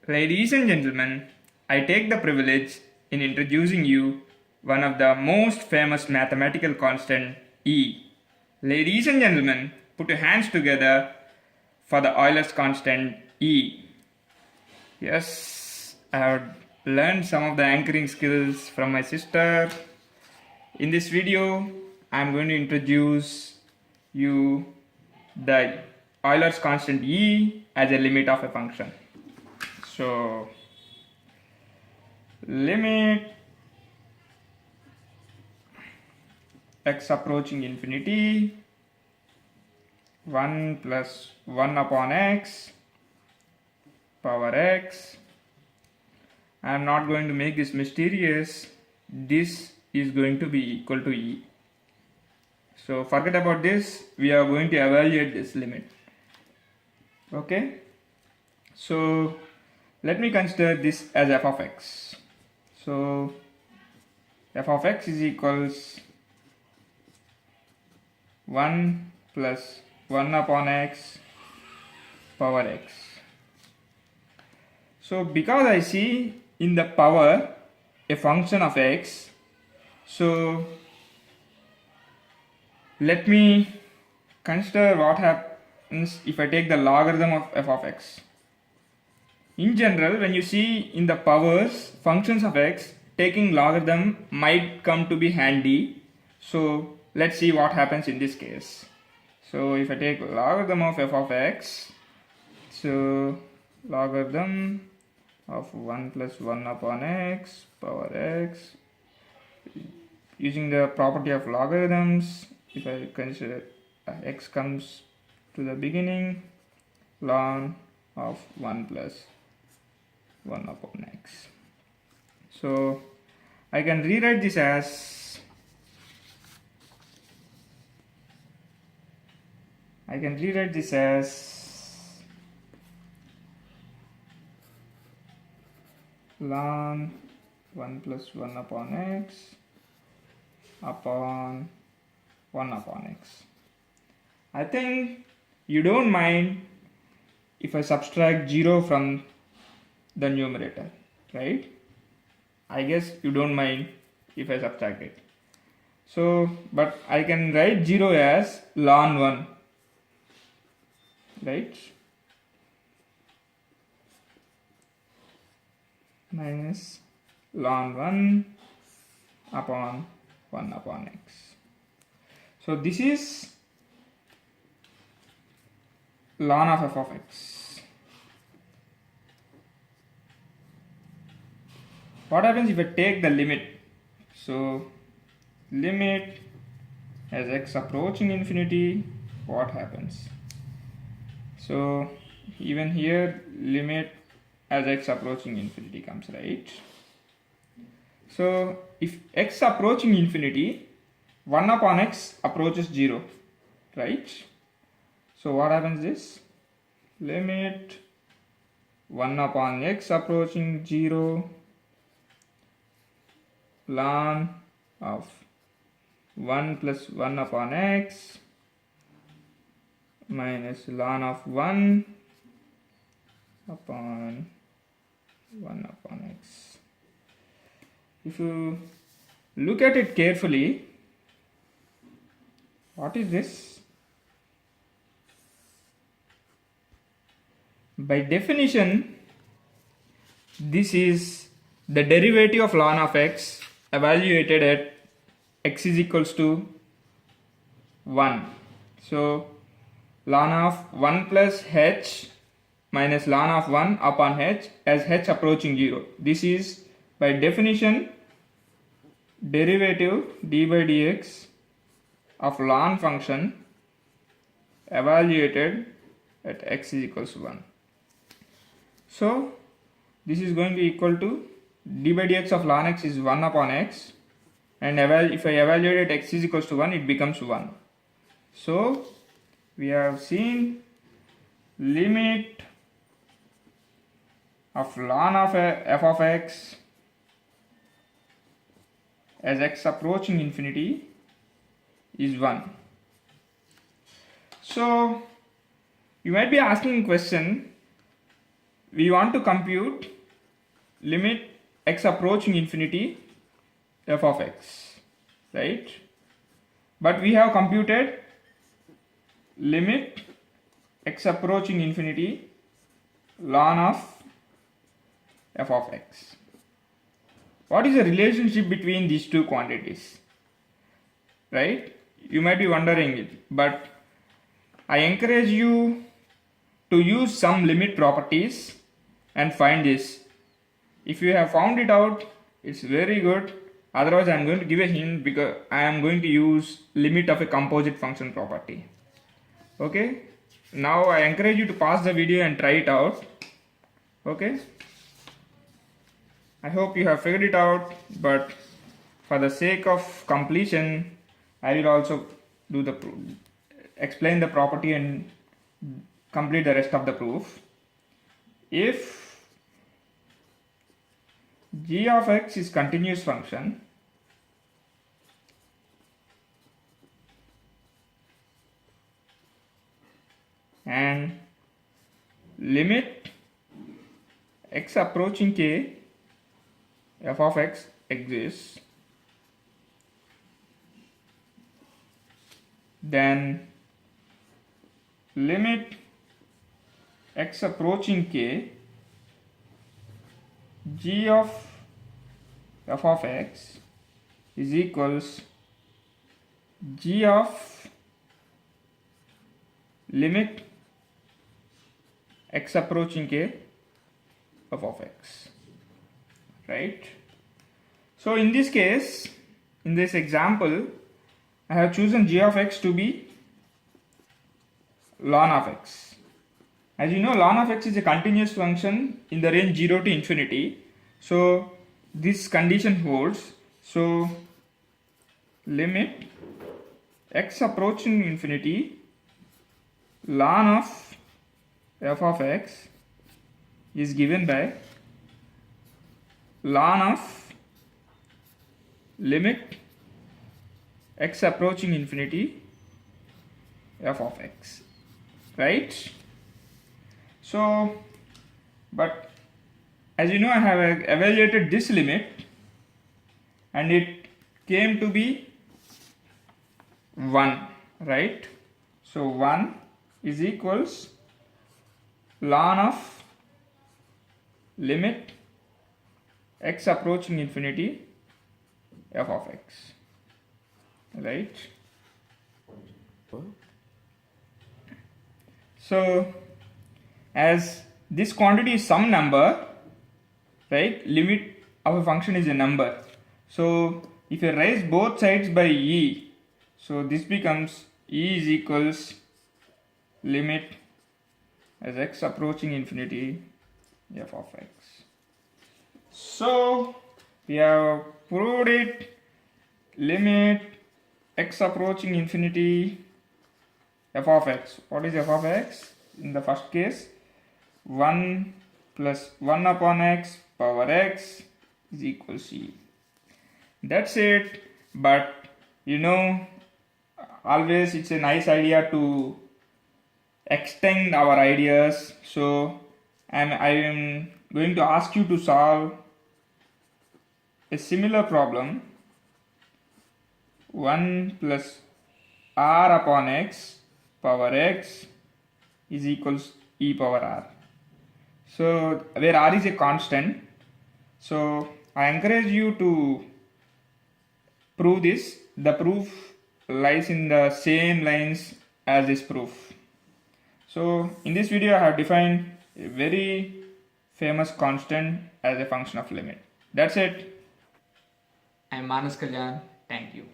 Ladies and gentlemen, I take the privilege in introducing you one of the most famous mathematical constant E. Ladies and gentlemen, put your hands together for the Euler's constant E. Yes, I have learned some of the anchoring skills from my sister. In this video, I am going to introduce you the Euler's constant E as a limit of a function. So, limit x approaching infinity 1 plus 1 upon x power x. I am not going to make this mysterious. This is going to be equal to E. So forget about this. We are going to evaluate this limit. Okay. So let me consider this as f of x. So f of x is equals 1 plus 1 upon x power x. So because I see in the power a function of x, so let me consider what happens if I take the logarithm of f of x. In general, when you see in the powers functions of x, taking logarithm might come to be handy. So let's see what happens in this case. So if I take logarithm of f of x, so logarithm of 1 plus 1 upon x power x, using the property of logarithms, if I consider x comes to the beginning, ln of 1 plus 1 upon x. So I can rewrite this as ln 1 plus 1 upon x upon 1 upon x. I think you don't mind if I subtract 0 from the numerator, right? I guess you don't mind if I subtract it. So, but I can write 0 as ln 1, right? Minus ln 1 upon 1 upon x. So this is ln of f of x. What happens if I take the limit? So limit as x approaching infinity, what happens? So even here limit as x approaching infinity comes, right? So if x approaching infinity, 1 upon x approaches 0, right? So what happens is limit 1 upon x approaching 0 ln of 1 plus 1 upon x minus ln of 1 upon 1 upon x. If you look at it carefully, what is this? By definition, this is the derivative of ln of x evaluated at x is equals to 1. So ln of 1 plus h minus ln of 1 upon h as h approaching 0. This is by definition derivative d by dx of ln function evaluated at x is equals to 1. So this is going to be equal to d by dx of ln x is 1 upon x, and if I evaluate at x is equals to 1, it becomes 1. So we have seen limit of ln of f of x as x approaching infinity is 1. So you might be asking a question, we want to compute limit x approaching infinity f of x, right? But we have computed limit x approaching infinity ln of f of x. What is the relationship between these two quantities, right? You might be wondering it, but I encourage you to use some limit properties and find this. If you have found it out, it's very good. Otherwise, I am going to give a hint because I am going to use limit of a composite function property. Okay, now I encourage you to pause the video and try it out. Okay, I hope you have figured it out, but for the sake of completion, I will also do the explain the property and complete the rest of the proof. If g of x is continuous function, and limit x approaching k f of x exists, then limit x approaching k g of f of x is equals g of limit x approaching k f of x, right? So in this case, in this example, I have chosen g of x to be ln of x. As you know, ln of x is a continuous function in the range 0 to infinity. So this condition holds. So limit x approaching infinity ln of f of x is given by ln of limit x approaching infinity f of x, right? So, but as you know, I have evaluated this limit and it came to be 1, right? So 1 is equals ln of limit x approaching infinity f of x, right? So as this quantity is some number, right, limit of a function is a number. So if you raise both sides by e, so this becomes e is equals limit as x approaching infinity f of x. So we have proved it. Limit x approaching infinity f of x. What is f of x? In the first case, 1 plus 1 upon x power x is equals c. That's it. But you know, always it's a nice idea to extend our ideas. So I am going to ask you to solve a similar problem. 1 plus r upon x power x is equals e power r. So where r is a constant. So I encourage you to prove this. The proof lies in the same lines as this proof. So in this video I have defined a very famous constant as a function of limit. That's it. I'm Manas Kalyan. Thank you.